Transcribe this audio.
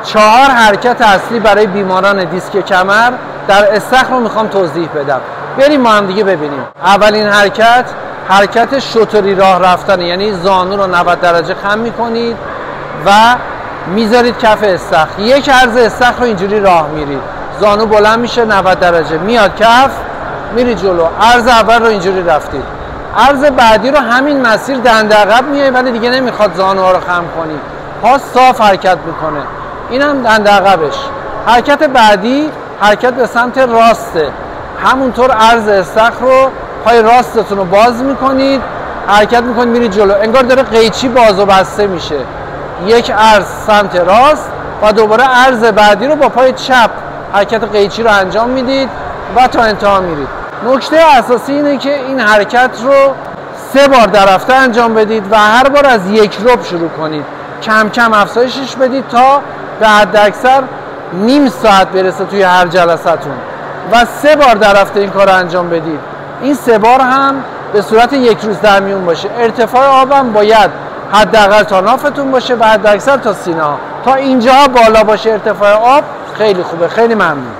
4 حرکت اصلی برای بیماران دیسک کمر در استخر رو میخوام توضیح بدم. بریم ما هم دیگه ببینیم. اولین حرکت شتری راه رفتن، یعنی زانو رو 90 درجه خم میکنید و میذارید کف استخر. یک عرض استخر رو اینجوری راه میرید، زانو بلند میشه 90 درجه میاد کف، میرید جلو. عرض اول رو اینجوری رفتید. عرض بعدی رو همین مسیر دنده عقب میای، ولی دیگه نمیخواد زانوها رو خم کنی، پا صاف حرکت میکنه. اینم دنده عقبش. حرکت بعدی حرکت به سمت راسته، همونطور عرض استخر رو پای راستتون رو باز میکنید، حرکت میکنید میرید جلو، انگار داره قیچی باز و بسته میشه. یک عرض سمت راست و دوباره عرض بعدی رو با پای چپ حرکت قیچی رو انجام میدید و تا انتها میرید. نکته اساسی اینه که این حرکت رو 3 بار در هفته انجام بدید و هر بار از 1 ربع شروع کنید. کم کم افزایشش بدید تا به حد اکثر نیم ساعت برسه توی هر جلسه‌تون و 3 بار در هفته این کار رو انجام بدید. این 3 بار هم به صورت 1 روز در میون باشه. ارتفاع آبم باید حداقل تا نافتون باشه و حد اکثر تا سینه ها. تا اینجا بالا باشه ارتفاع آب خیلی خوبه. خیلی ممنون.